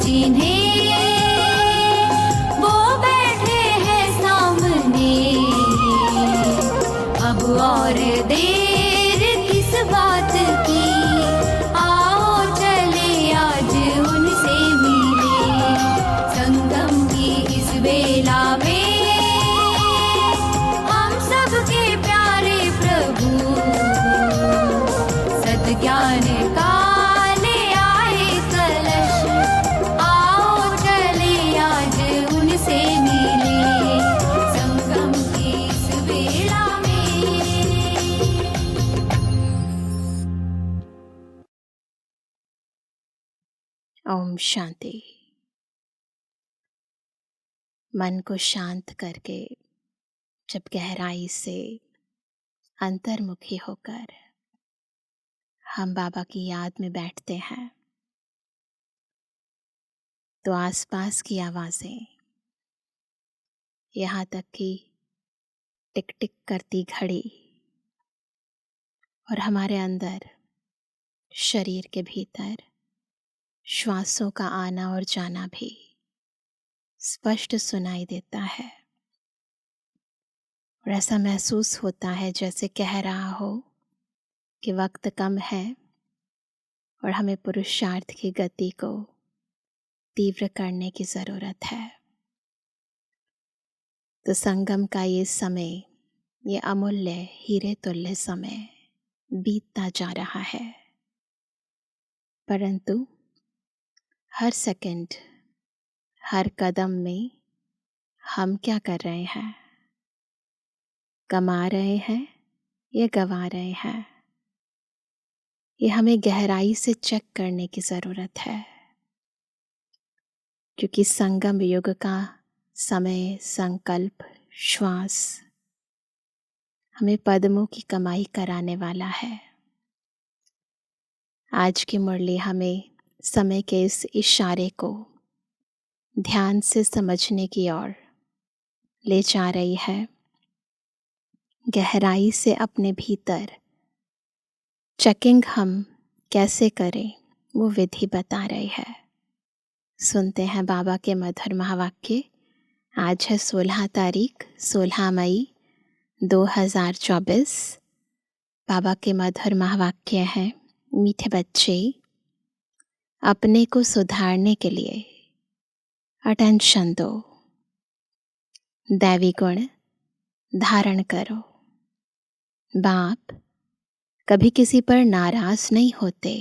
जिन्हें वो बैठे हैं सामने। अब और देर किस बात की, आओ चले आज उनसे मिले। संगम की इस बेला में हम सबके प्यारे प्रभु सद्ज्ञान का ले आए कलश। आओ चले आज उनसे मिले संगम की इस बेला में। ओम शांति। मन को शांत करके जब गहराई से अंतर्मुखी होकर हम बाबा की याद में बैठते हैं तो आसपास की आवाज़ें, यहाँ तक कि टिक टिक करती घड़ी और हमारे अंदर शरीर के भीतर श्वासों का आना और जाना भी स्पष्ट सुनाई देता है। और ऐसा महसूस होता है जैसे कह रहा हो कि वक्त कम है और हमें पुरुषार्थ की गति को तीव्र करने की ज़रूरत है। तो संगम का ये समय, ये अमूल्य हीरे तुल्य समय बीतता जा रहा है, परंतु हर सेकंड, हर कदम में हम क्या कर रहे हैं? कमा रहे हैं या गंवा रहे हैं? ये हमें गहराई से चेक करने की ज़रूरत है, क्योंकि संगम युग का समय, संकल्प, श्वास हमें पद्मों की कमाई कराने वाला है। आज की मुरली हमें समय के इस इशारे को ध्यान से समझने की ओर ले जा रही है। गहराई से अपने भीतर चेकिंग हम कैसे करें वो विधि बता रही है। सुनते हैं बाबा के मधुर महावाक्य। आज है 16 मई 2024। बाबा के मधुर महावाक्य हैं, मीठे बच्चे अपने को सुधारने के लिए अटेंशन दो, दैवी गुण धारण करो। बाप कभी किसी पर नाराज नहीं होते,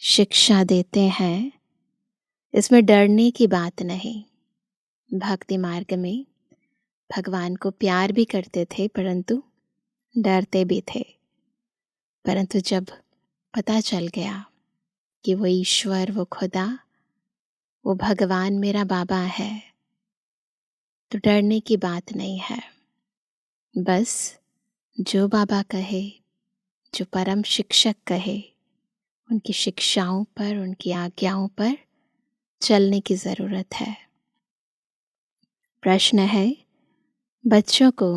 शिक्षा देते हैं, इसमें डरने की बात नहीं। भक्ति मार्ग में भगवान को प्यार भी करते थे परंतु डरते भी थे। परंतु जब पता चल गया कि वो ईश्वर, वो खुदा, वो भगवान मेरा बाबा है, तो डरने की बात नहीं है। बस जो बाबा कहे, जो परम शिक्षक कहे, उनकी शिक्षाओं पर, उनकी आज्ञाओं पर चलने की ज़रूरत है। प्रश्न है, बच्चों को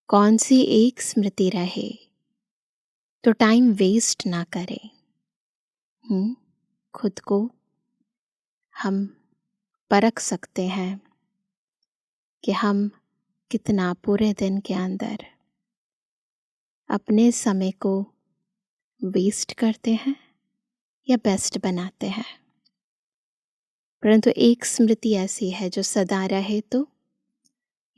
कौन सी एक स्मृति रहे तो टाइम वेस्ट ना करें। खुद को हम परख सकते हैं कि हम कितना पूरे दिन के अंदर अपने समय को वेस्ट करते हैं या बेस्ट बनाते हैं। परंतु एक स्मृति ऐसी है जो सदा रहे, तो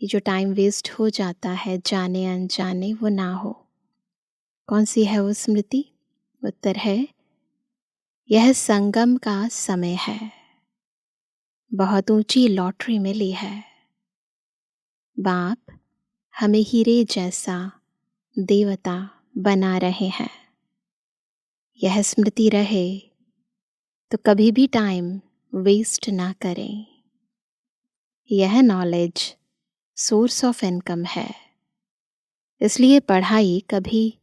ये जो टाइम वेस्ट हो जाता है जाने अनजाने, वो ना हो। कौन सी है वो स्मृति? उत्तर है, यह संगम का समय है। बहुत ऊंची लॉटरी मिली है। बाप हमें हीरे जैसा देवता बना रहे हैं। यह स्मृति रहे तो कभी भी टाइम वेस्ट ना करें। यह नॉलेज सोर्स ऑफ इनकम है, इसलिए पढ़ाई कभी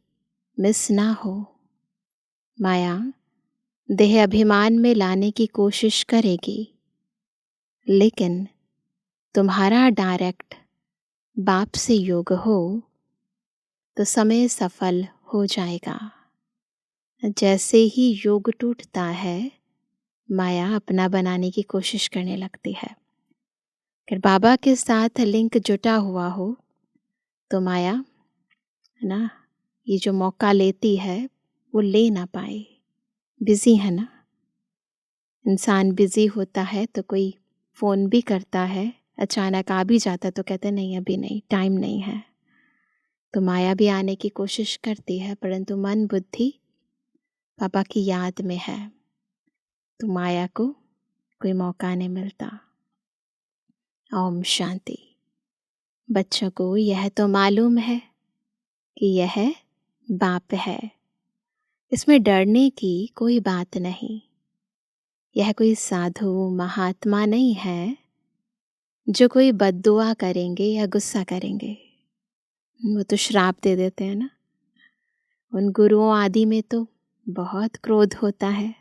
मिस ना हो। माया देह अभिमान में लाने की कोशिश करेगी, लेकिन तुम्हारा डायरेक्ट बाप से योग हो तो समय सफल हो जाएगा। जैसे ही योग टूटता है माया अपना बनाने की कोशिश करने लगती है। अगर बाबा के साथ लिंक जुटा हुआ हो तो माया, है ना, ये जो मौका लेती है वो ले ना पाए। बिजी है ना, इंसान बिजी होता है तो कोई फ़ोन भी करता है, अचानक आ भी जाता तो कहते नहीं अभी नहीं, टाइम नहीं है। तो माया भी आने की कोशिश करती है, परंतु मन बुद्धि पापा की याद में है, तो माया को कोई मौका नहीं मिलता। ओम शांति। बच्चों को यह तो मालूम है कि यह बाप है, इसमें डरने की कोई बात नहीं। यह कोई साधु महात्मा नहीं है जो कोई बद्दुआ करेंगे या गुस्सा करेंगे। वो तो श्राप दे देते हैं ना। उन गुरुओं आदि में तो बहुत क्रोध होता है,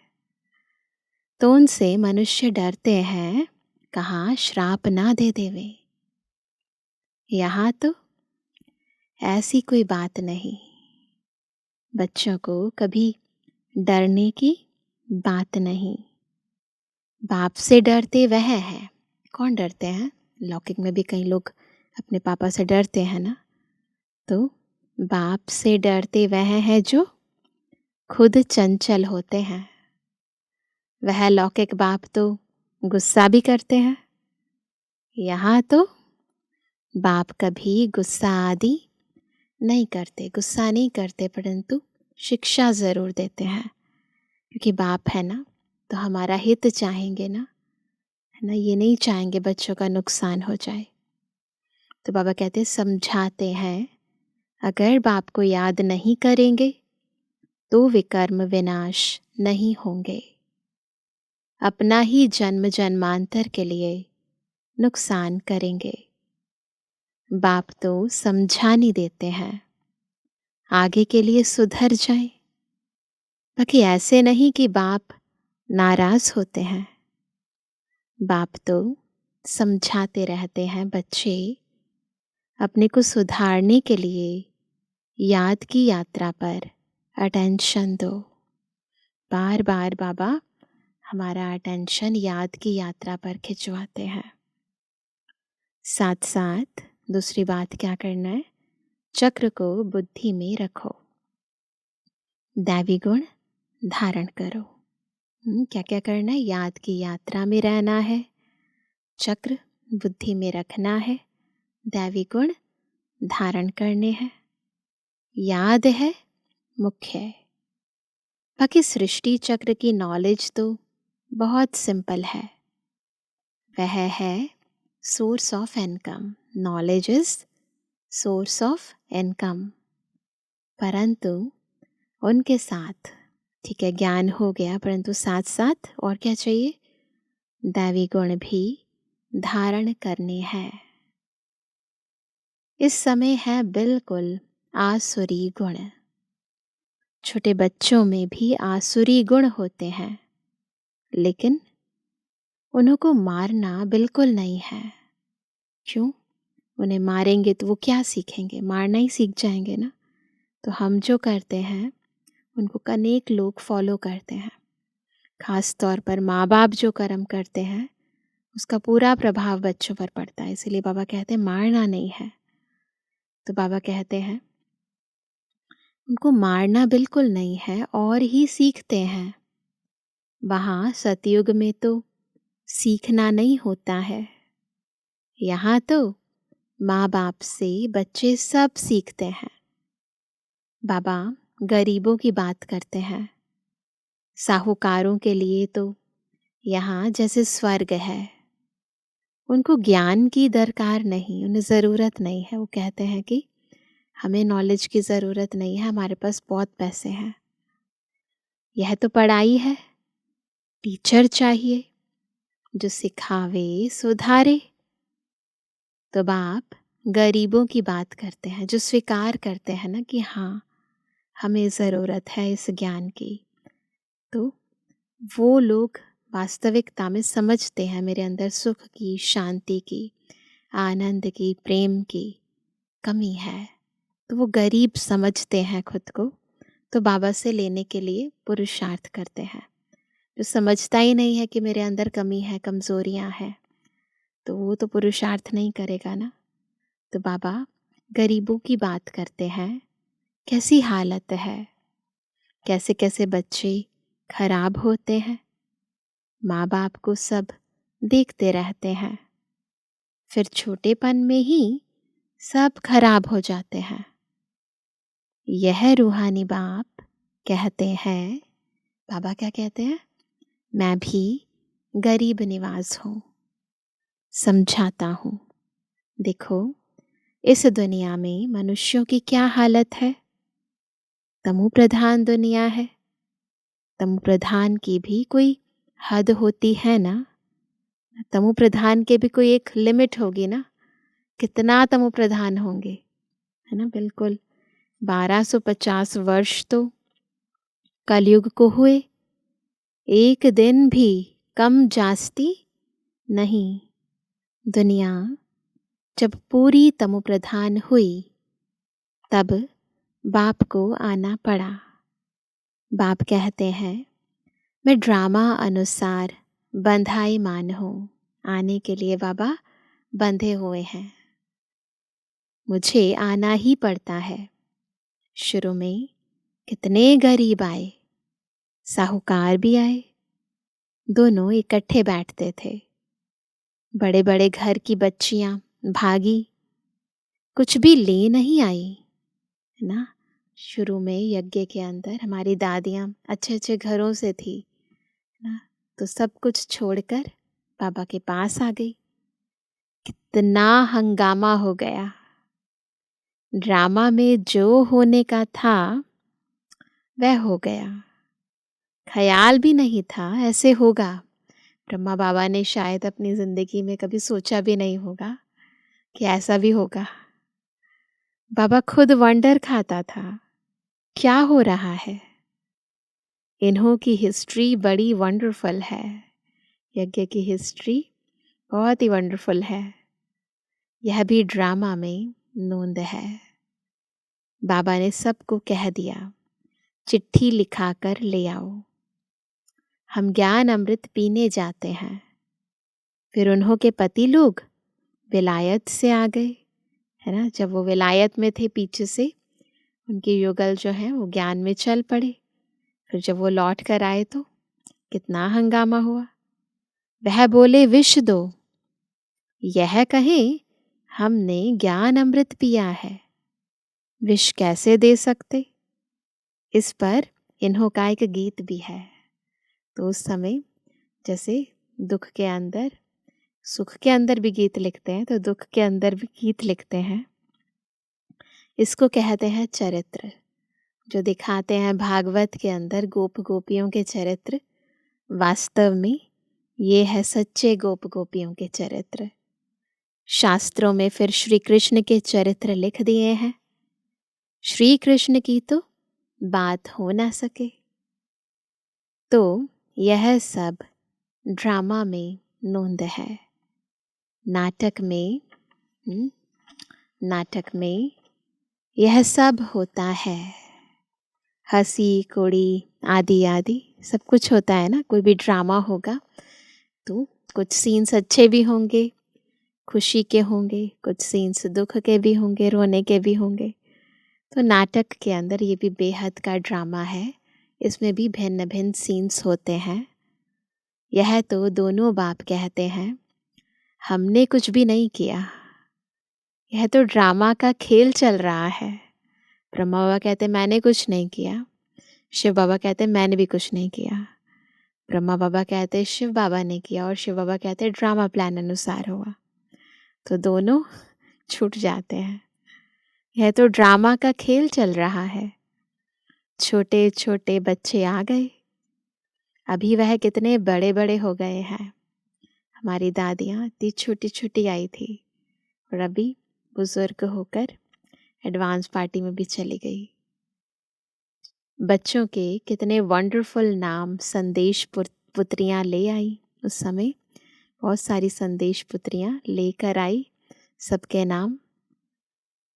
तो उनसे मनुष्य डरते हैं, कहाँ श्राप ना दे देवे। यहाँ तो ऐसी कोई बात नहीं। बच्चों को कभी डरने की बात नहीं। बाप से डरते वह है। कौन डरते हैं? लौकिक में भी कई लोग अपने पापा से डरते हैं ना। तो बाप से डरते वह है जो खुद चंचल होते हैं। वह लौकिक बाप तो गुस्सा भी करते हैं। यहाँ तो बाप कभी गुस्सा आदि नहीं करते, गुस्सा नहीं करते, परंतु शिक्षा ज़रूर देते हैं, क्योंकि बाप है ना, तो हमारा हित चाहेंगे ना, है ना। ये नहीं चाहेंगे बच्चों का नुकसान हो जाए। तो बाबा कहते समझाते हैं, अगर बाप को याद नहीं करेंगे तो विकर्म विनाश नहीं होंगे, अपना ही जन्म जन्मांतर के लिए नुकसान करेंगे। बाप तो समझा नहीं देते हैं, आगे के लिए सुधर जाए। बाकी ऐसे नहीं कि बाप नाराज होते हैं। बाप तो समझाते रहते हैं, बच्चे अपने को सुधारने के लिए याद की यात्रा पर अटेंशन दो। बार बार बाबा हमारा अटेंशन याद की यात्रा पर खिंचवाते हैं। साथ साथ दूसरी बात क्या करना है, चक्र को बुद्धि में रखो, दैवी गुण धारण करो। क्या क्या करना है? याद की यात्रा में रहना है, चक्र बुद्धि में रखना है, दैवी गुण धारण करने हैं। याद है मुख्य है। बाकी सृष्टि चक्र की नॉलेज तो बहुत सिंपल है, वह है source of income. Knowledge is source of income. परंतु उनके साथ, ठीक है, ज्ञान हो गया, परंतु साथ साथ और क्या चाहिए? दैवी गुण भी धारण करने हैं। इस समय है बिल्कुल आसुरी गुण। छोटे बच्चों में भी आसुरी गुण होते हैं, लेकिन उन्हों को मारना बिल्कुल नहीं है। क्यों? उन्हें मारेंगे तो वो क्या सीखेंगे? मारना ही सीख जाएंगे ना। तो हम जो करते हैं उनको अनेक लोग फॉलो करते हैं। खास तौर पर माँ बाप जो कर्म करते हैं उसका पूरा प्रभाव बच्चों पर पड़ता है। इसलिए बाबा कहते हैं मारना नहीं है। तो बाबा कहते हैं उनको मारना बिल्कुल नहीं है, और ही सीखते हैं। वहाँ सतयुग में तो सीखना नहीं होता है, यहाँ तो माँ बाप से बच्चे सब सीखते हैं। बाबा गरीबों की बात करते हैं। साहूकारों के लिए तो यहाँ जैसे स्वर्ग है। उनको ज्ञान की दरकार नहीं, उन्हें ज़रूरत नहीं है। वो कहते हैं कि हमें नॉलेज की ज़रूरत नहीं है, हमारे पास बहुत पैसे हैं। यह तो पढ़ाई है, टीचर चाहिए जो सिखावे सुधारे। तो बाप गरीबों की बात करते हैं, जो स्वीकार करते हैं ना कि हाँ हमें ज़रूरत है इस ज्ञान की। तो वो लोग वास्तविकता में समझते हैं मेरे अंदर सुख की, शांति की, आनंद की, प्रेम की कमी है। तो वो गरीब समझते हैं खुद को, तो बाबा से लेने के लिए पुरुषार्थ करते हैं। जो समझता ही नहीं है कि मेरे अंदर कमी है, कमज़ोरियाँ हैं, तो वो तो पुरुषार्थ नहीं करेगा ना। तो बाबा गरीबों की बात करते हैं, कैसी हालत है, कैसे कैसे बच्चे खराब होते हैं, माँ बाप को सब देखते रहते हैं, फिर छोटेपन में ही सब खराब हो जाते हैं। यह रूहानी बाप कहते हैं, बाबा क्या कहते हैं, मैं भी गरीब निवाज हूँ, समझाता हूँ। देखो इस दुनिया में मनुष्यों की क्या हालत है। तमो प्रधान दुनिया है, तमो प्रधान की भी कोई हद होती है ना। तमो प्रधान के भी कोई एक लिमिट होगी ना, कितना तमो प्रधान होंगे, है ना। बिल्कुल 1250 वर्ष तो कलयुग को हुए, एक दिन भी कम जास्ती नहीं। दुनिया जब पूरी तमो प्रधान हुई तब बाप को आना पड़ा। बाप कहते हैं मैं ड्रामा अनुसार बंधाईमान हूँ, आने के लिए बाबा बंधे हुए हैं, मुझे आना ही पड़ता है। शुरू में कितने गरीब आए, साहूकार भी आए, दोनों इकट्ठे बैठते थे। बड़े बड़े घर की बच्चियां भागी, कुछ भी ले नहीं आई, है ना। शुरू में यज्ञ के अंदर हमारी दादियां अच्छे अच्छे घरों से थी ना, तो सब कुछ छोड़कर बाबा के पास आ गई। कितना हंगामा हो गया। ड्रामा में जो होने का था वह हो गया, ख्याल भी नहीं था ऐसे होगा। ब्रह्मा बाबा ने शायद अपनी जिंदगी में कभी सोचा भी नहीं होगा कि ऐसा भी होगा। बाबा खुद वंडर खाता था, क्या हो रहा है। इन्हों की हिस्ट्री बड़ी वंडरफुल है, यज्ञ की हिस्ट्री बहुत ही वंडरफुल है। यह भी ड्रामा में नोंद है। बाबा ने सबको कह दिया चिट्ठी लिखाकर ले आओ, हम ज्ञान अमृत पीने जाते हैं। फिर उन्हों के पति लोग विलायत से आ गए, है ना। जब वो विलायत में थे पीछे से उनके युगल जो है वो ज्ञान में चल पड़े। फिर जब वो लौट कर आए तो कितना हंगामा हुआ। वह बोले विष दो, यह कहे हमने ज्ञान अमृत पिया है, विष कैसे दे सकते। इस पर इन्हों का एक गीत भी है। तो उस समय जैसे दुख के अंदर, सुख के अंदर भी गीत लिखते हैं तो दुख के अंदर भी गीत लिखते हैं। इसको कहते हैं चरित्र, जो दिखाते हैं भागवत के अंदर गोप गोपियों के चरित्र। वास्तव में ये है सच्चे गोप गोपियों के चरित्र। शास्त्रों में फिर श्री कृष्ण के चरित्र लिख दिए हैं। श्री कृष्ण की तो बात हो ना सके। तो यह सब ड्रामा में नोंद है। नाटक में यह सब होता है, हंसी कोड़ी आदि आदि सब कुछ होता है ना। कोई भी ड्रामा होगा तो कुछ सीन्स अच्छे भी होंगे, खुशी के होंगे, कुछ सीन्स दुख के भी होंगे, रोने के भी होंगे। तो नाटक के अंदर ये भी बेहद का ड्रामा है, इसमें भी भिन्न भिन्न सीन्स होते हैं। यह तो दोनों बाप कहते हैं हमने कुछ भी नहीं किया, यह तो ड्रामा का खेल चल रहा है। ब्रह्मा बाबा कहते मैंने कुछ नहीं किया, शिव बाबा कहते मैंने भी कुछ नहीं किया। ब्रह्मा बाबा कहते शिव बाबा ने किया और शिव बाबा कहते ड्रामा प्लान अनुसार हुआ। तो दोनों छूट जाते हैं। यह तो ड्रामा का खेल चल रहा है। छोटे छोटे बच्चे आ गए, अभी वह कितने बड़े बड़े हो गए हैं। हमारी दादियाँ इतनी छोटी छोटी आई थी और अभी बुजुर्ग होकर एडवांस पार्टी में भी चली गई। बच्चों के कितने वंडरफुल नाम संदेश पुत्रियाँ ले आई। उस समय बहुत सारी संदेश पुत्रियाँ लेकर आई सबके नाम।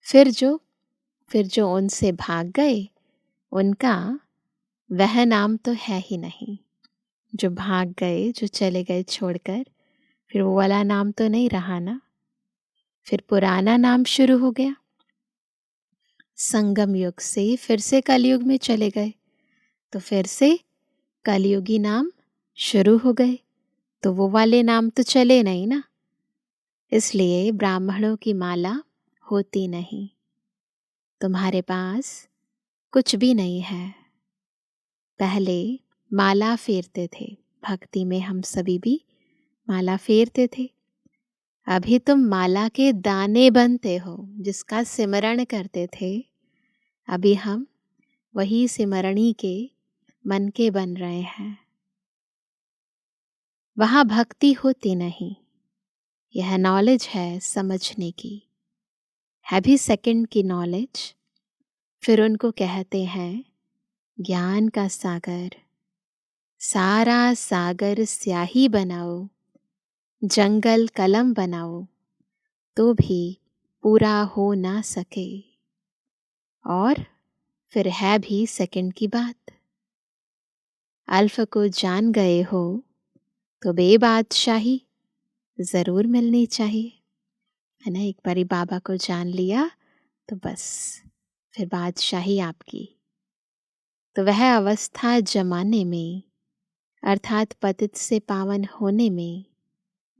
फिर जो उनसे भाग गए उनका वह नाम तो है ही नहीं। जो भाग गए, जो चले गए छोड़कर, फिर वो वाला नाम तो नहीं रहा ना, फिर पुराना नाम शुरू हो गया। संगम युग से फिर से कलयुग में चले गए, तो फिर से कलयुगी नाम शुरू हो गए, तो वो वाले नाम तो चले नहीं ना। इसलिए ब्राह्मणों की माला होती नहीं। तुम्हारे पास कुछ भी नहीं है। पहले माला फेरते थे, भक्ति में हम सभी भी माला फेरते थे। अभी तुम माला के दाने बनते हो, जिसका सिमरण करते थे। अभी हम वही सिमरणी के मन के बन रहे हैं। वहाँ भक्ति होती नहीं। यह नॉलेज है समझने की, है भी सेकंड की नॉलेज। फिर उनको कहते हैं ज्ञान का सागर। सारा सागर स्याही बनाओ, जंगल कलम बनाओ, तो भी पूरा हो ना सके। और फिर है भी सेकंड की बात। अल्फ को जान गए हो तो बेबादशाही ज़रूर मिलनी चाहिए, है ना। एक बारी बाबा को जान लिया तो बस फिर बादशाही आपकी। तो वह अवस्था जमाने में, अर्थात पतित से पावन होने में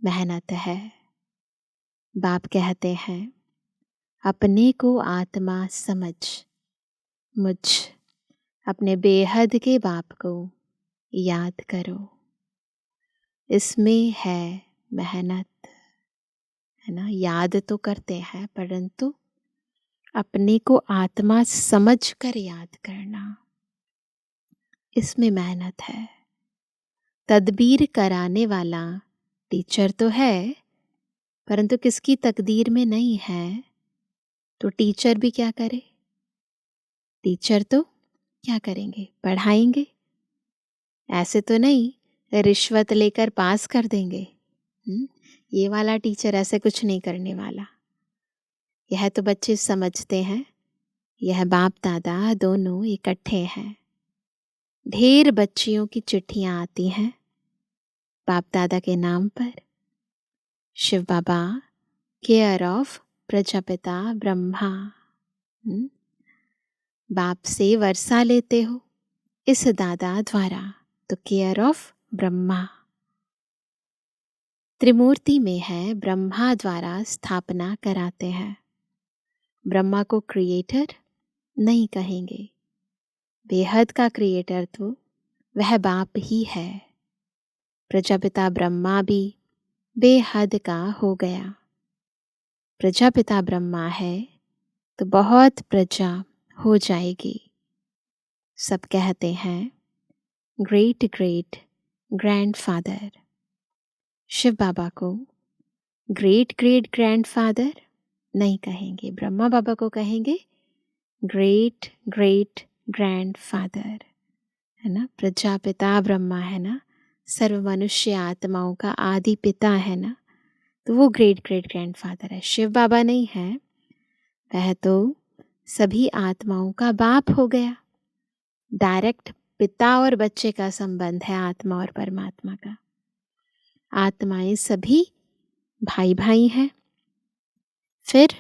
मेहनत है। बाप कहते हैं अपने को आत्मा समझ, मुझ अपने बेहद के बाप को याद करो। इसमें है मेहनत, है ना। याद तो करते हैं, परंतु अपने को आत्मा समझ कर याद करना, इसमें मेहनत है। तदबीर कराने वाला टीचर तो है, परंतु किसकी तकदीर में नहीं है, तो टीचर भी क्या करे। टीचर तो क्या करेंगे, पढ़ाएंगे। ऐसे तो नहीं रिश्वत लेकर पास कर देंगे। ये वाला टीचर ऐसे कुछ नहीं करने वाला। यह तो बच्चे समझते हैं, यह बाप दादा दोनों इकट्ठे हैं। ढेर बच्चियों की चिट्ठियां आती हैं बाप दादा के नाम पर। शिव बाबा केयर ऑफ प्रजापिता ब्रह्मा। बाप से वर्षा लेते हो इस दादा द्वारा, तो केयर ऑफ ब्रह्मा। त्रिमूर्ति में है, ब्रह्मा द्वारा स्थापना कराते हैं। ब्रह्मा को क्रिएटर नहीं कहेंगे, बेहद का क्रिएटर तो वह बाप ही है। प्रजापिता ब्रह्मा भी बेहद का हो गया। प्रजापिता ब्रह्मा है तो बहुत प्रजा हो जाएगी। सब कहते हैं ग्रेट ग्रेट ग्रैंडफादर। शिव बाबा को ग्रेट ग्रेट ग्रैंडफादर नहीं कहेंगे, ब्रह्मा बाबा को कहेंगे ग्रेट ग्रेट ग्रैंडफादर, है ना। प्रजापिता ब्रह्मा है ना, सर्व मनुष्य आत्माओं का आदि पिता है ना, तो वो ग्रेट ग्रेट ग्रैंडफादर है। शिव बाबा नहीं है, वह तो सभी आत्माओं का बाप हो गया। डायरेक्ट पिता और बच्चे का संबंध है आत्मा और परमात्मा का। आत्माएं सभी भाई भाई हैं। फिर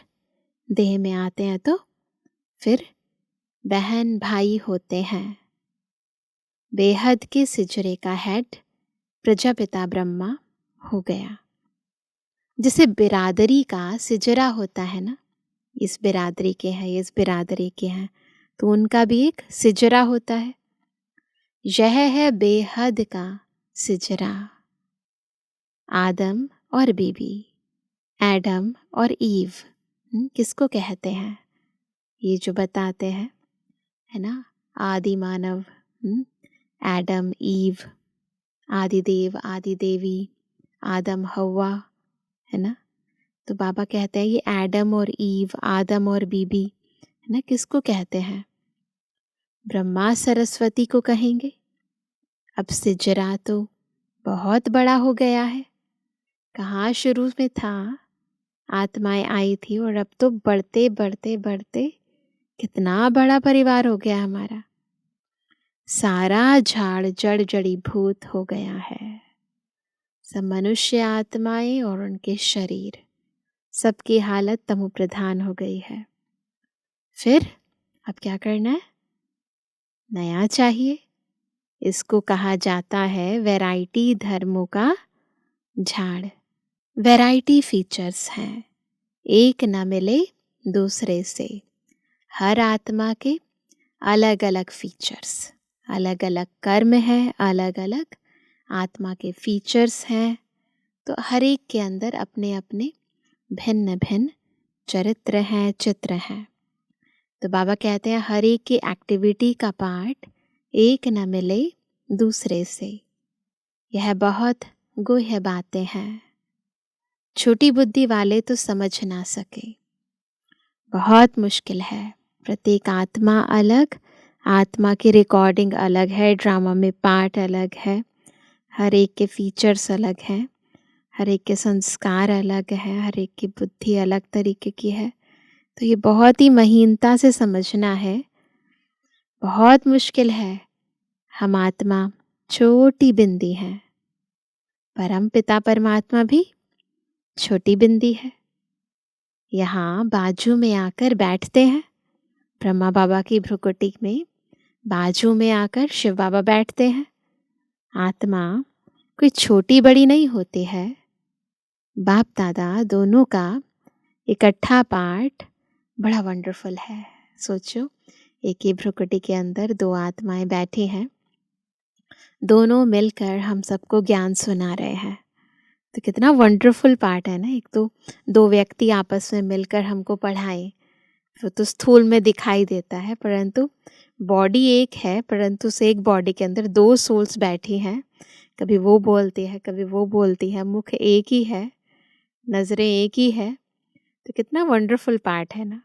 देह में आते हैं तो फिर बहन भाई होते हैं। बेहद के सिजरे का हेड प्रजापिता ब्रह्मा हो गया। जैसे बिरादरी का सिजरा होता है ना, इस बिरादरी के हैं, इस बिरादरी के हैं, तो उनका भी एक सिजरा होता है। यह है बेहद का सिजरा। आदम और बीबी, एडम और ईव, किसको कहते हैं, ये जो बताते हैं, है ना। आदि मानव, एडम ईव, आदि देव आदि देवी, आदम हवा, है ना। तो बाबा कहते हैं ये एडम और ईव, आदम और बीबी, है ना, किसको कहते हैं, ब्रह्मा सरस्वती को कहेंगे। अब सिजरा तो बहुत बड़ा हो गया है। कहाँ शुरू में था, आत्माएं आई थी, और अब तो बढ़ते बढ़ते बढ़ते कितना बड़ा परिवार हो गया हमारा। सारा झाड़ जड़ जड़ीभूत हो गया है। सब मनुष्य आत्माएं और उनके शरीर, सबकी हालत तमो प्रधान हो गई है। फिर अब क्या करना है? नया चाहिए। इसको कहा जाता है वैरायटी धर्मों का झाड़। वैरायटी फीचर्स हैं, एक न मिले दूसरे से। हर आत्मा के अलग अलग फीचर्स, अलग अलग कर्म है, अलग अलग आत्मा के फीचर्स हैं। तो हर एक के अंदर अपने अपने भिन्न भिन्न चरित्र हैं, चित्र हैं। तो बाबा कहते हैं हर एक की एक्टिविटी का पार्ट एक न मिले दूसरे से। यह बहुत गुह्य बातें हैं, छोटी बुद्धि वाले तो समझ ना सके, बहुत मुश्किल है। प्रत्येक आत्मा अलग, आत्मा की रिकॉर्डिंग अलग है, ड्रामा में पार्ट अलग है, हर एक के फीचर्स अलग हैं, हर एक के संस्कार अलग हैं, हर एक की बुद्धि अलग तरीके की है। तो ये बहुत ही महीनता से समझना है, बहुत मुश्किल है। हम आत्मा छोटी बिंदी हैं, परम पिता परमात्मा भी छोटी बिंदी है। यहाँ बाजू में आकर बैठते हैं, ब्रह्मा बाबा की भ्रुकुटी में बाजू में आकर शिव बाबा बैठते हैं। आत्मा कोई छोटी बड़ी नहीं होती है, बाप दादा दोनों का इकट्ठा पार्ट बड़ा वंडरफुल है। सोचो, एक ही भ्रुकुटी के अंदर दो आत्माएं बैठी हैं, दोनों मिलकर हम सबको ज्ञान सुना रहे हैं। तो कितना वंडरफुल पार्ट है ना। एक तो दो व्यक्ति आपस में मिलकर हमको पढ़ाएं, तो स्थूल में दिखाई देता है, परंतु बॉडी एक है, परंतु उस एक बॉडी के अंदर दो सोल्स बैठी हैं। कभी वो बोलती है, कभी वो बोलती है, मुख एक ही है, नज़रें एक ही है। तो कितना वंडरफुल पार्ट है ना।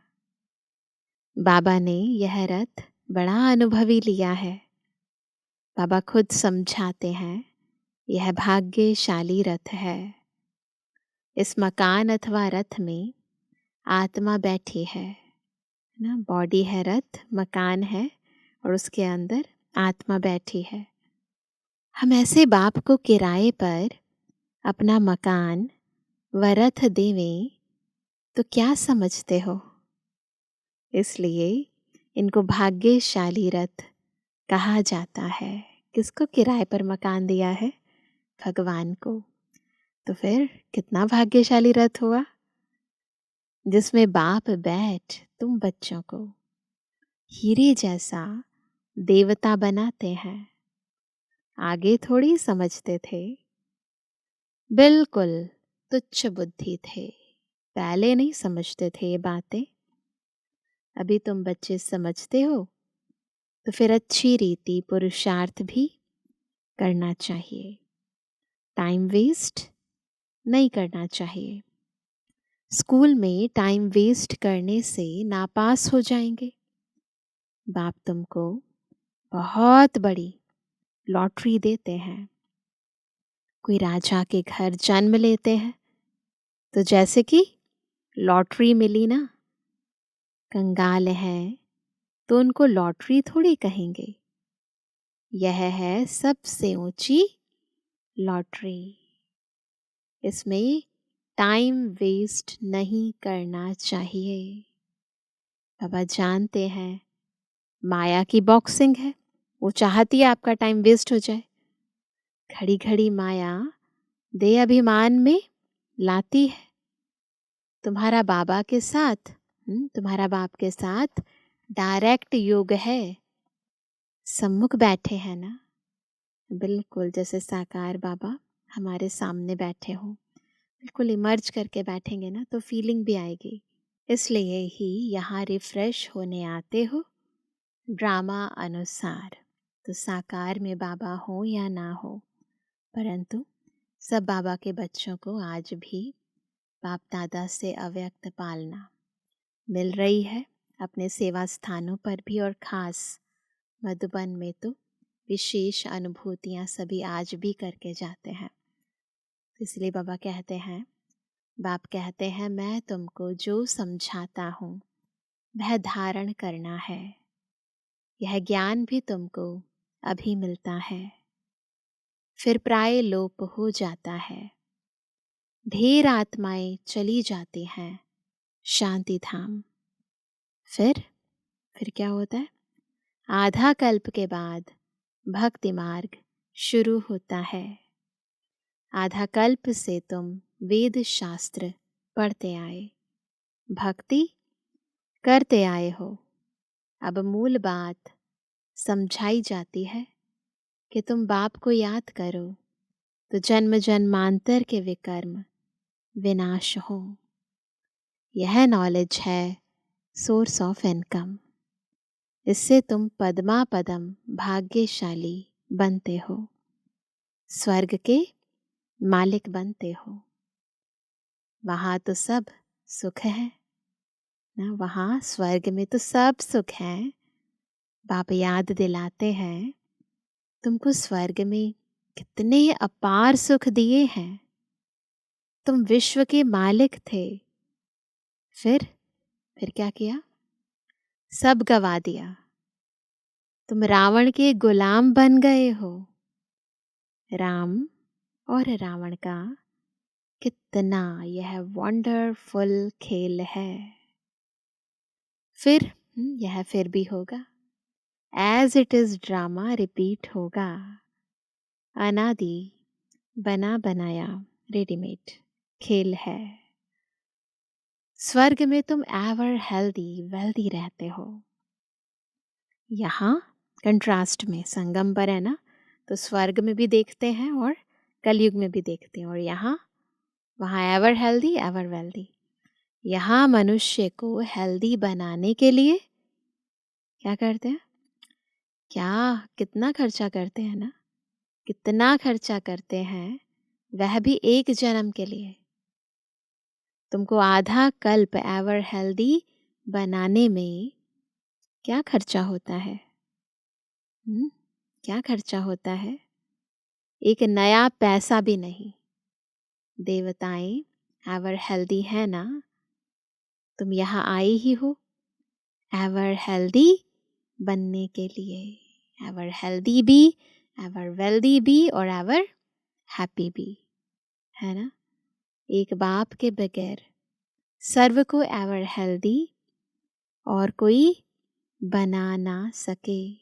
बाबा ने यह रथ बड़ा अनुभवी लिया है। बाबा खुद समझाते हैं, यह भाग्यशाली रथ है। इस मकान अथवा रथ में आत्मा बैठी है ना। बॉडी है रथ, मकान है, और उसके अंदर आत्मा बैठी है। हम ऐसे बाप को किराए पर अपना मकान व रथ देवें तो क्या समझते हो? इसलिए इनको भाग्यशाली रथ कहा जाता है। किसको किराए पर मकान दिया है? भगवान को। तो फिर कितना भाग्यशाली रथ हुआ, जिसमें बाप बैठ तुम बच्चों को हीरे जैसा देवता बनाते हैं। आगे थोड़ी समझते थे, बिल्कुल तुच्छ बुद्धि थे, पहले नहीं समझते थे ये बातें। अभी तुम बच्चे समझते हो, तो फिर अच्छी रीति पुरुषार्थ भी करना चाहिए, टाइम वेस्ट नहीं करना चाहिए। स्कूल में टाइम वेस्ट करने से नापास हो जाएंगे। बाप तुमको बहुत बड़ी लॉटरी देते हैं। कोई राजा के घर जन्म लेते हैं, तो जैसे कि लॉटरी मिली ना, कंगाल हैं तो उनको लॉटरी थोड़ी कहेंगे। यह है सबसे ऊंची लॉटरी। इसमें टाइम वेस्ट नहीं करना चाहिए। बाबा जानते हैं माया की बॉक्सिंग है, वो चाहती है आपका टाइम वेस्ट हो जाए। घड़ी घड़ी माया दे अभिमान में लाती है। तुम्हारा बाबा के साथ, तुम्हारा बाप के साथ डायरेक्ट योग है, सम्मुख बैठे हैं ना, बिल्कुल जैसे साकार बाबा हमारे सामने बैठे हों, बिल्कुल इमर्ज करके बैठेंगे ना, तो फीलिंग भी आएगी। इसलिए ही यहाँ रिफ्रेश होने आते हो ड्रामा अनुसार। तो साकार में बाबा हो या ना हो, परंतु सब बाबा के बच्चों को आज भी बाप दादा से अव्यक्त पालना मिल रही है, अपने सेवा स्थानों पर भी, और ख़ास मधुबन में तो विशेष अनुभूतियाँ सभी आज भी करके जाते हैं। इसलिए बाबा कहते हैं, बाप कहते हैं, मैं तुमको जो समझाता हूँ वह धारण करना है। यह ज्ञान भी तुमको अभी मिलता है, फिर प्राय लोप हो जाता है। ढेर आत्माएं चली जाती हैं शांति धाम। फिर क्या होता है? आधा कल्प के बाद भक्ति मार्ग शुरू होता है। आधा कल्प से तुम वेद शास्त्र पढ़ते आए, भक्ति करते आए हो। अब मूल बात समझाई जाती है कि तुम बाप को याद करो तो जन्म जन्मांतर के विकर्म विनाश हो। यह नॉलेज है सोर्स ऑफ इनकम। इससे तुम पद्मा पदम भाग्यशाली बनते हो, स्वर्ग के मालिक बनते हो। वहाँ तो सब सुख है ना, वहाँ स्वर्ग में तो सब सुख है। बाप याद दिलाते हैं तुमको स्वर्ग में कितने अपार सुख दिए हैं। तुम विश्व के मालिक थे, फिर क्या किया? सब गवा दिया। तुम रावण के गुलाम बन गए हो। राम और रावण का कितना यह वंडरफुल खेल है। यह फिर भी होगा। As it is drama repeat होगा। अनादि बना बनाया रेडीमेड खेल है। स्वर्ग में तुम एवर हेल्दी वेल्दी रहते हो। यहाँ कंट्रास्ट में संगम पर है ना, तो स्वर्ग में भी देखते हैं और कलयुग में भी देखते हैं। और यहाँ वहाँ एवर हेल्दी एवर वेल्दी। यहाँ मनुष्य को हेल्दी बनाने के लिए क्या करते हैं? कितना खर्चा करते हैं ना, कितना खर्चा करते हैं, वह भी एक जन्म के लिए। तुमको आधा कल्प एवर हेल्दी बनाने में क्या खर्चा होता है? क्या खर्चा होता है? एक नया पैसा भी नहीं। देवताएं एवर हेल्दी है ना, तुम यहाँ आए ही हो एवर हेल्दी बनने के लिए। एवर हेल्दी भी, एवर वेल्दी भी और एवर हैप्पी भी, है ना। एक बाप के बगैर सर्व को एवर हेल्दी और कोई बना ना सके।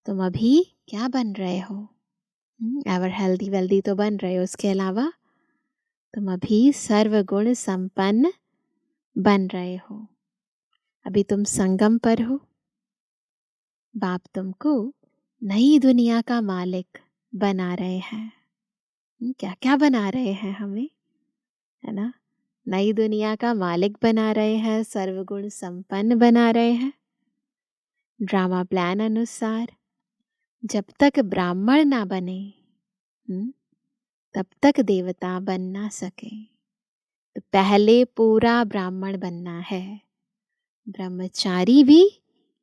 तुम अभी क्या बन रहे हो? एवर हेल्दी वेल्दी तो बन रहे हो, उसके अलावा तुम अभी सर्वगुण संपन्न बन रहे हो। अभी तुम संगम पर हो। बाप तुमको नई दुनिया का मालिक बना रहे हैं। क्या क्या बना रहे हैं हमें, है ना। नई दुनिया का मालिक बना रहे हैं, सर्वगुण संपन्न बना रहे हैं। ड्रामा प्लान अनुसार जब तक ब्राह्मण ना बने तब तक देवता बन ना सके। तो पहले पूरा ब्राह्मण बनना है, ब्रह्मचारी भी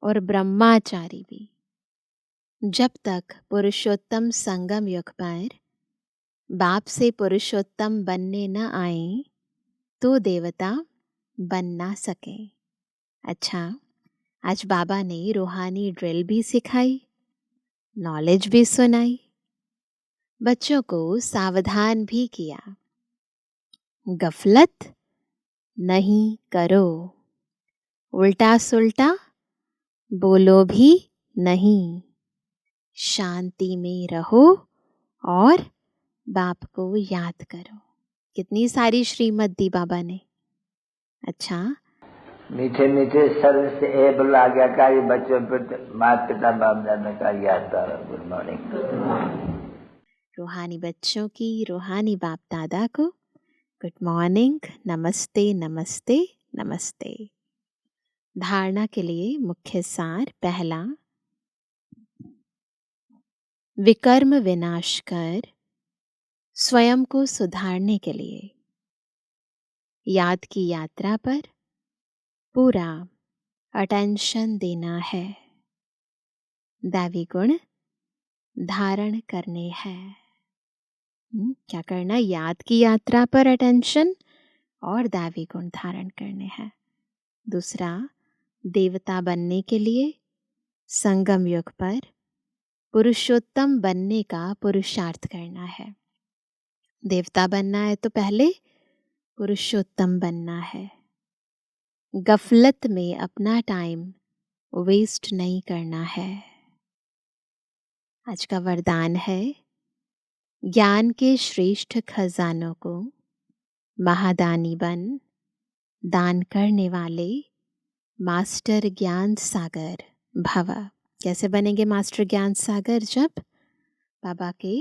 और ब्रह्माचारी भी। जब तक पुरुषोत्तम संगम युग पर बाप से पुरुषोत्तम बनने न आए तो देवता बन ना सके। अच्छा, आज बाबा ने रूहानी ड्रिल भी सिखाई, नॉलेज भी सुनाई, बच्चों को सावधान भी किया। गफलत नहीं करो, उल्टा सुल्टा बोलो भी नहीं, शांति में रहो और बाप को याद करो। कितनी सारी श्रीमत दी बाबा ने। अच्छा, मीठे मीठे सर्व से एबल आज्ञाकारी बच्चों पर माता पिता बाप दादा का याद करो। Good morning. रूहानी बच्चों की रूहानी बाप दादा को गुड मॉर्निंग, नमस्ते नमस्ते नमस्ते। धारणा के लिए मुख्य सार। पहला, विकर्म विनाश कर स्वयं को सुधारने के लिए याद की यात्रा पर पूरा अटेंशन देना है। दैवी गुण धारण करने हैं। क्या करना? याद की यात्रा पर अटेंशन और दैवी गुण धारण करने हैं। दूसरा, देवता बनने के लिए संगम युग पर पुरुषोत्तम बनने का पुरुषार्थ करना है। देवता बनना है तो पहले पुरुषोत्तम बनना है। गफलत में अपना टाइम वेस्ट नहीं करना है। आज का वरदान है, ज्ञान के श्रेष्ठ खजानों को महादानी बन, दान करने वाले मास्टर ज्ञान सागर भव। कैसे बनेंगे मास्टर ज्ञान सागर? जब बाबा के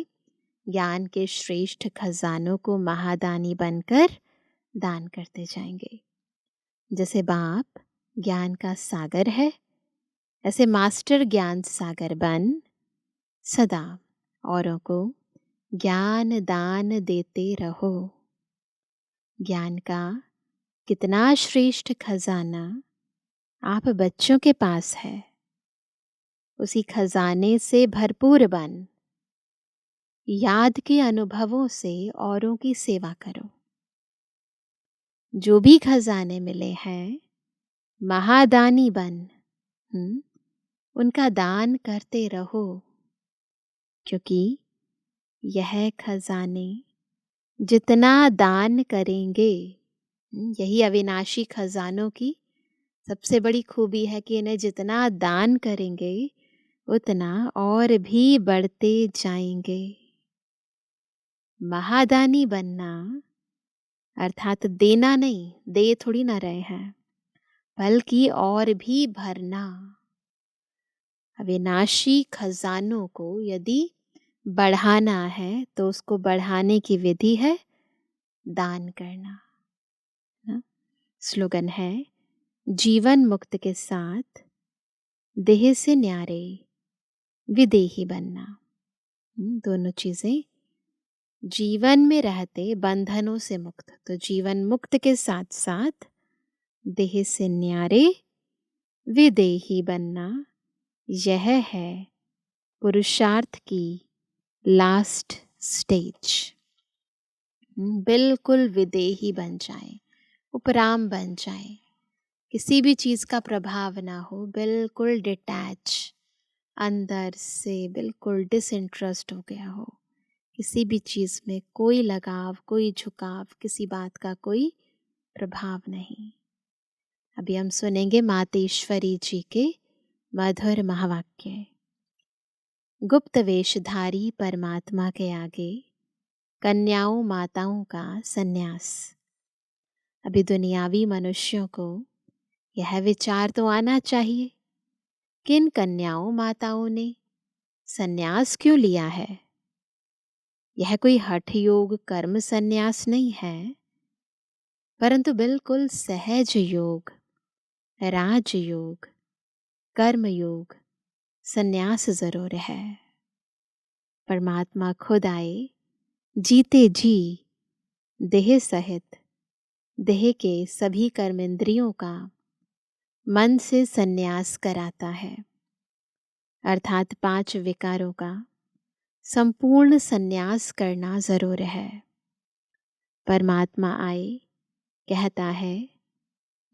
ज्ञान के श्रेष्ठ खजानों को महादानी बनकर दान करते जाएंगे। जैसे बाप ज्ञान का सागर है, ऐसे मास्टर ज्ञान सागर बन सदा औरों को ज्ञान दान देते रहो। ज्ञान का कितना श्रेष्ठ खजाना आप बच्चों के पास है, उसी खजाने से भरपूर बन याद के अनुभवों से औरों की सेवा करो। जो भी खजाने मिले हैं महादानी बन उनका दान करते रहो, क्योंकि यह खजाने जितना दान करेंगे, यही अविनाशी खजानों की सबसे बड़ी खूबी है कि इन्हें जितना दान करेंगे उतना और भी बढ़ते जाएंगे। महादानी बनना अर्थात देना नहीं, दे थोड़ी ना रहे हैं, बल्कि और भी भरना। अविनाशी खजानों को यदि बढ़ाना है तो उसको बढ़ाने की विधि है दान करना। स्लोगन है, जीवन मुक्त के साथ देह से न्यारे विदेही बनना। दोनों चीजें, जीवन में रहते बंधनों से मुक्त, तो जीवन मुक्त के साथ साथ देह से न्यारे विदेही बनना, यह है पुरुषार्थ की लास्ट स्टेज। बिल्कुल विदेही बन जाए, उपराम बन जाए, किसी भी चीज़ का प्रभाव ना हो, बिल्कुल डिटैच, अंदर से बिल्कुल डिसइंटरेस्ट हो गया हो, किसी भी चीज़ में कोई लगाव, कोई झुकाव, किसी बात का कोई प्रभाव नहीं। अभी हम सुनेंगे मातेश्वरी जी के मधुर महावाक्य। गुप्त वेशधारी परमात्मा के आगे कन्याओं माताओं का सन्यास। अभी दुनियावी मनुष्यों को यह विचार तो आना चाहिए, किन कन्याओं माताओं ने सन्यास क्यों लिया है। यह कोई हठ योग कर्म सन्यास नहीं है, परंतु बिल्कुल सहज योग, राजयोग, कर्म योग सन्यास जरूर है। परमात्मा खुद आए, जीते जी देह सहित देह के सभी कर्मेंद्रियों का मन से सन्यास कराता है, अर्थात 5 विकारों का संपूर्ण सन्यास करना जरूर है। परमात्मा आए, कहता है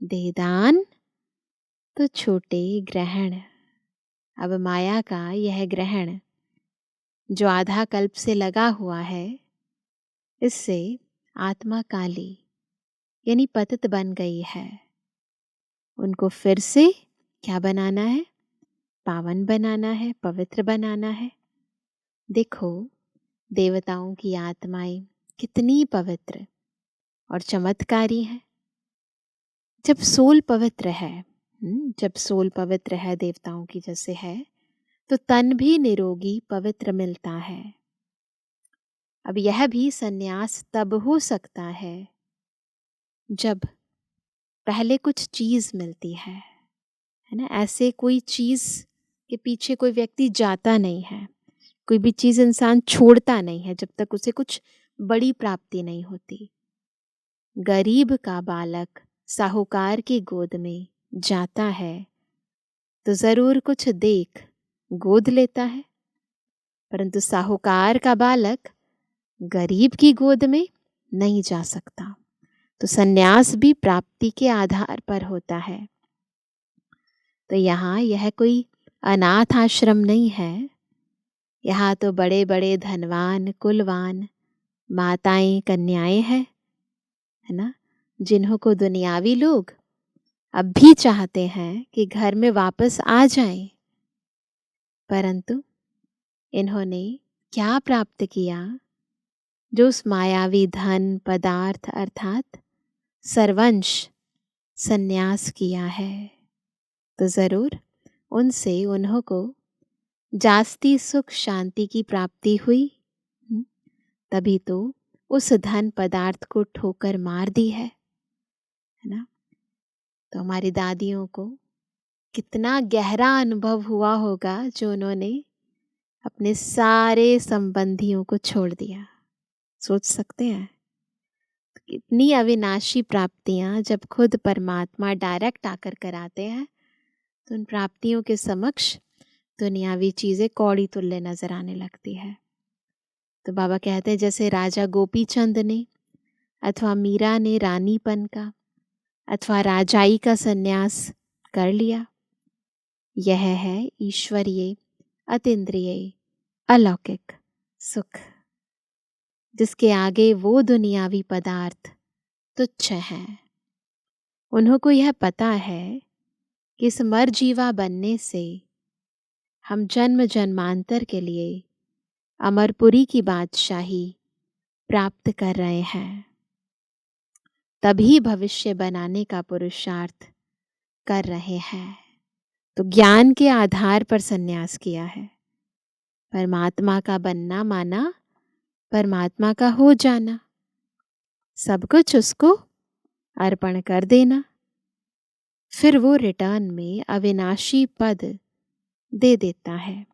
देदान तो छोटे ग्रहण। अब माया का यह ग्रहण जो आधा कल्प से लगा हुआ है, इससे आत्मा काली यानी पतित बन गई है। उनको फिर से क्या बनाना है? पावन बनाना है, पवित्र बनाना है। देखो देवताओं की आत्माएं कितनी पवित्र और चमत्कारी है। जब सोल पवित्र है, जब सोल पवित्र है देवताओं की जैसे है, तो तन भी निरोगी पवित्र मिलता है। अब यह भी सन्यास तब हो सकता है जब पहले कुछ चीज मिलती है ना। ऐसे कोई चीज के पीछे कोई व्यक्ति जाता नहीं है, कोई भी चीज इंसान छोड़ता नहीं है जब तक उसे कुछ बड़ी प्राप्ति नहीं होती। गरीब का बालक साहूकार की गोद में जाता है तो जरूर कुछ देख गोद लेता है, परंतु साहूकार का बालक गरीब की गोद में नहीं जा सकता। तो सन्यास भी प्राप्ति के आधार पर होता है। तो यहाँ यह कोई अनाथ आश्रम नहीं है, यहाँ तो बड़े बड़े धनवान कुलवान माताएं कन्याएं हैं, है ना, जिन्हों को दुनियावी लोग अब भी चाहते हैं कि घर में वापस आ जाएं, परंतु इन्होंने क्या प्राप्त किया? जो उस मायावी धन पदार्थ अर्थात सर्वंश संन्यास किया है, तो जरूर उनसे उन्हों को जास्ती सुख शांति की प्राप्ति हुई। तभी तो उस धन पदार्थ को ठोकर मार दी है ना। तो हमारी दादियों को कितना गहरा अनुभव हुआ होगा जो उन्होंने अपने सारे संबंधियों को छोड़ दिया। सोच सकते हैं कितनी अविनाशी प्राप्तियां जब खुद परमात्मा डायरेक्ट आकर कराते हैं, तो उन प्राप्तियों के समक्ष दुनियावी चीजें कौड़ी तुल्य नजर आने लगती है। तो बाबा कहते हैं जैसे राजा गोपी चंद ने अथवा मीरा ने रानीपन का अथवा राजाई का संन्यास कर लिया, यह है ईश्वरीय अतीन्द्रिय अलौकिक सुख, जिसके आगे वो दुनियावी पदार्थ तुच्छ हैं। उन्हों को यह पता है कि इस मरजीवा बनने से हम जन्म जन्मांतर के लिए अमरपुरी की बादशाही प्राप्त कर रहे हैं, तभी भविष्य बनाने का पुरुषार्थ कर रहे हैं। तो ज्ञान के आधार पर संन्यास किया है। परमात्मा का बनना माना परमात्मा का हो जाना, सब कुछ उसको अर्पण कर देना, फिर वो रिटर्न में अविनाशी पद दे देता है।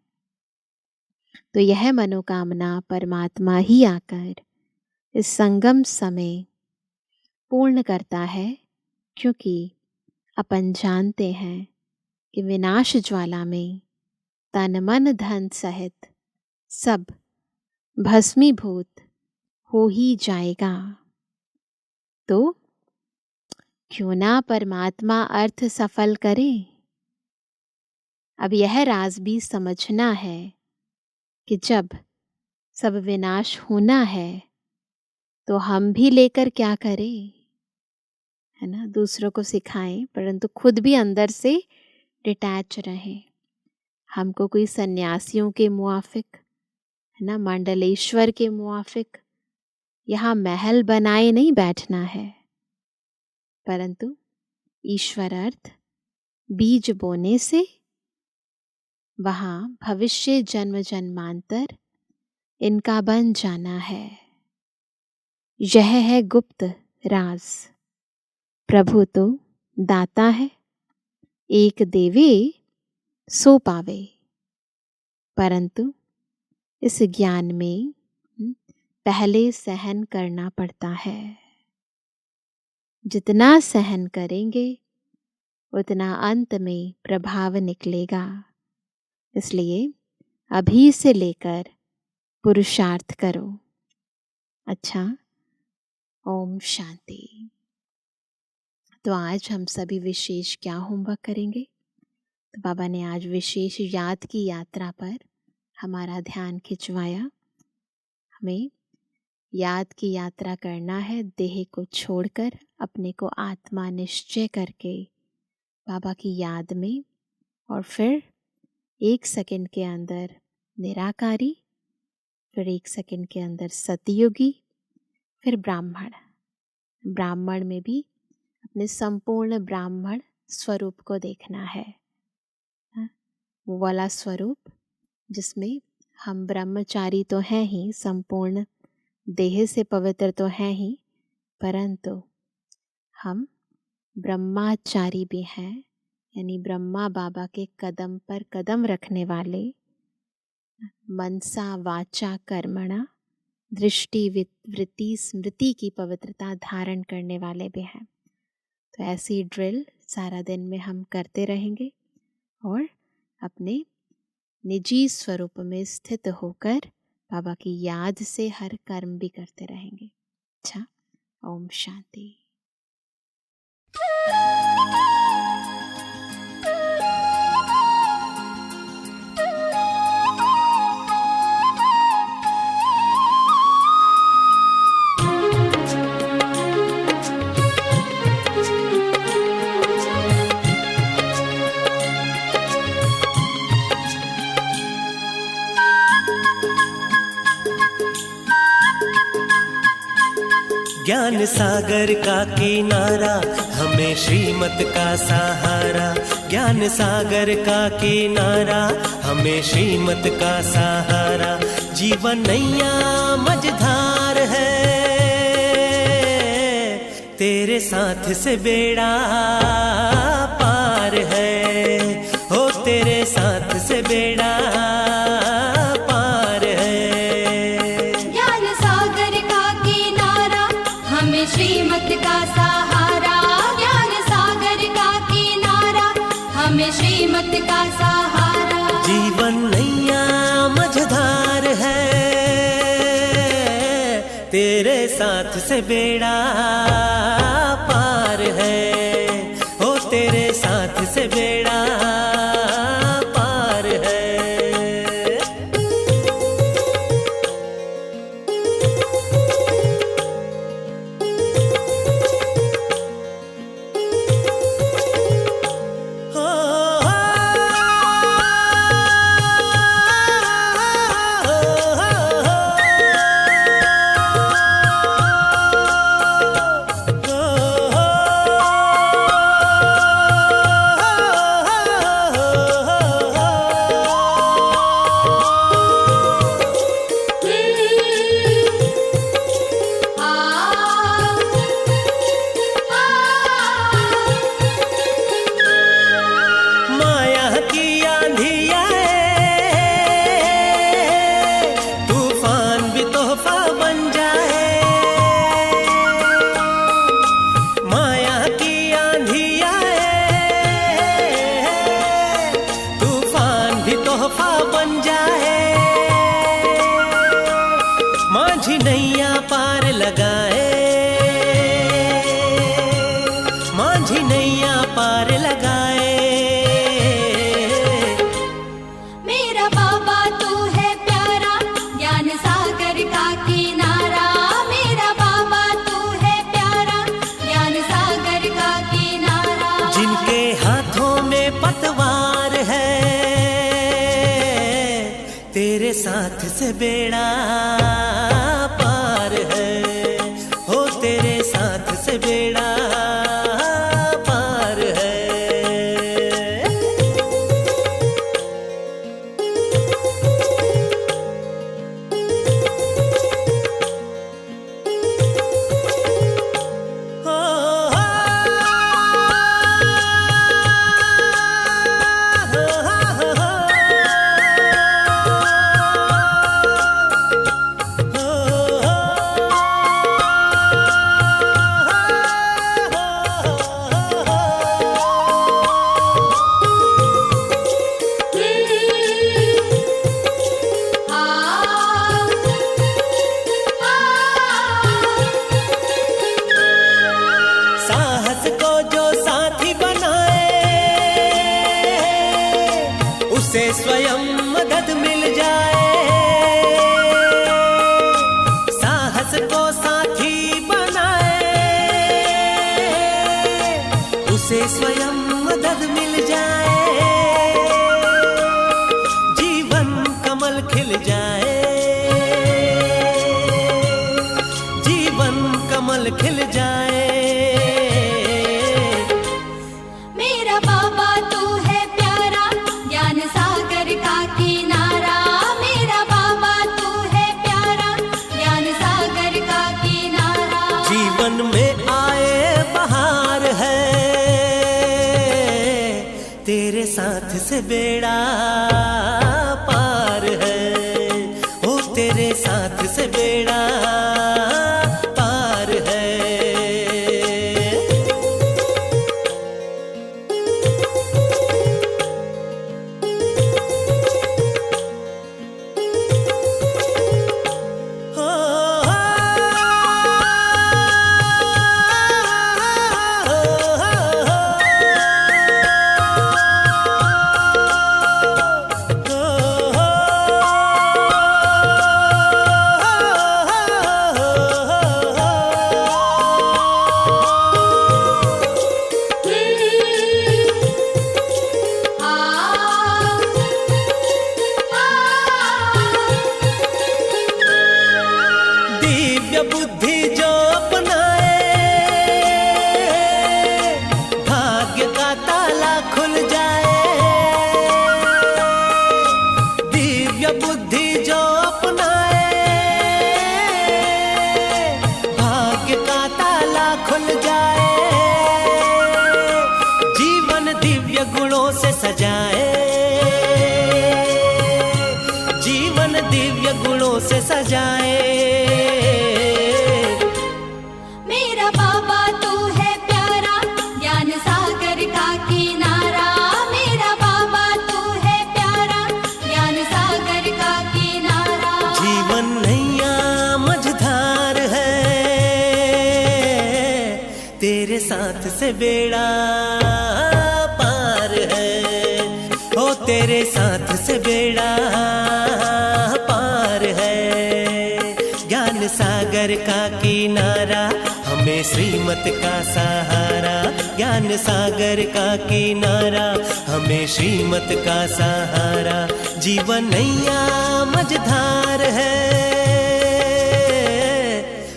तो यह मनोकामना परमात्मा ही आकर इस संगम समय पूर्ण करता है, क्योंकि अपन जानते हैं कि विनाश ज्वाला में तन मन धन सहित सब भस्मीभूत हो ही जाएगा। तो क्यों ना परमात्मा अर्थ सफल करे। अब यह राज भी समझना है कि जब सब विनाश होना है तो हम भी लेकर क्या करें, है ना। दूसरों को सिखाएं परंतु खुद भी अंदर से डिटैच रहें। हमको कोई सन्यासियों के मुआफिक, है ना, मंडलेश्वर के मुआफिक यहाँ महल बनाए नहीं बैठना है, परंतु ईश्वर अर्थ बीज बोने से वहाँ भविष्य जन्म जन्मांतर इनका बन जाना है। यह है गुप्त राज। प्रभु तो दाता है, एक देवे सो पावे, परंतु इस ज्ञान में पहले सहन करना पड़ता है। जितना सहन करेंगे उतना अंत में प्रभाव निकलेगा। इसलिए अभी से लेकर पुरुषार्थ करो। अच्छा, ओम शांति। तो आज हम सभी विशेष क्या होमवर्क करेंगे? तो बाबा ने आज विशेष याद की यात्रा पर हमारा ध्यान खिंचवाया। हमें याद की यात्रा करना है, देह को छोड़कर अपने को आत्मा निश्चय करके बाबा की याद में, और फिर 1 सेकंड के अंदर निराकारी, फिर 1 सेकंड के अंदर सतयुगी, फिर ब्राह्मण। ब्राह्मण में भी अपने संपूर्ण ब्राह्मण स्वरूप को देखना है, वो वाला स्वरूप जिसमें हम ब्रह्मचारी तो हैं ही, संपूर्ण देह से पवित्र तो हैं ही, परंतु हम ब्रह्माचारी भी हैं, यानी ब्रह्मा बाबा के कदम पर कदम रखने वाले, मनसा वाचा कर्मणा दृष्टि वृत्ति स्मृति की पवित्रता धारण करने वाले भी हैं। तो ऐसी ड्रिल सारा दिन में हम करते रहेंगे और अपने निजी स्वरूप में स्थित होकर बाबा की याद से हर कर्म भी करते रहेंगे। अच्छा, ओम शांति। ज्ञान सागर का किनारा हमें श्रीमत का सहारा, ज्ञान सागर का किनारा हमें श्रीमत का सहारा। जीवन नैया मझधार है, तेरे साथ से बेड़ा पार है, हो तेरे साथ से बेड़ा पार है। ज्ञान सागर का किनारा हमें श्रीमत का सहारा, ज्ञान सागर का किनारा हमें श्रीमत का सहारा। जीवन नैया मझधार है, तेरे साथ से बेड़ा पार है, हो तेरे साथ से बेड़ा पार है। माझी नैया पार लगाए, माझी नैया पार लगाए। मेरा बाबा तू है प्यारा, ज्ञान सागर का किनारा। मेरा बाबा तू है प्यारा, ज्ञान सागर का किनारा। जिनके हाथों में पतवार है, तेरे साथ से बेड़ा पार है, हो तेरे साथ से बेड़ा पार है। साहस को जो साथी बनाए, उसे स्वयं मदद मिल जाए। साहस को साथी बनाए, उसे स्वयं मदद मिल जाए। जीवन कमल खिल जाए, जीवन कमल खिल जाए। मेरा बाबा तू है प्यारा, ज्ञान सागर का किनारा। मेरा बाबा तू है प्यारा, ज्ञान सागर का किनारा। जीवन में आए बहार है, तेरे साथ से बेड़ा पार है, ओ तेरे साथ से बेड़ा पार है। से सजाए। मेरा बाबा तू है प्यारा, ज्ञान सागर का किनारा। मेरा बाबा तू है प्यारा, ज्ञान सागर का किनारा। जीवन नैया मझधार है, तेरे साथ से बेड़ा पार है। ओ तेरे साथ से बेड़ा पार है। ज्ञान सागर का किनारा, हमें श्रीमत का सहारा। ज्ञान सागर का किनारा, हमें श्रीमत का सहारा। जीवन नैया मझधार है,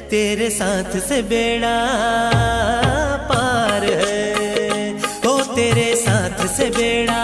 तेरे साथ से बेड़ा पार है। ओ तेरे साथ से बेड़ा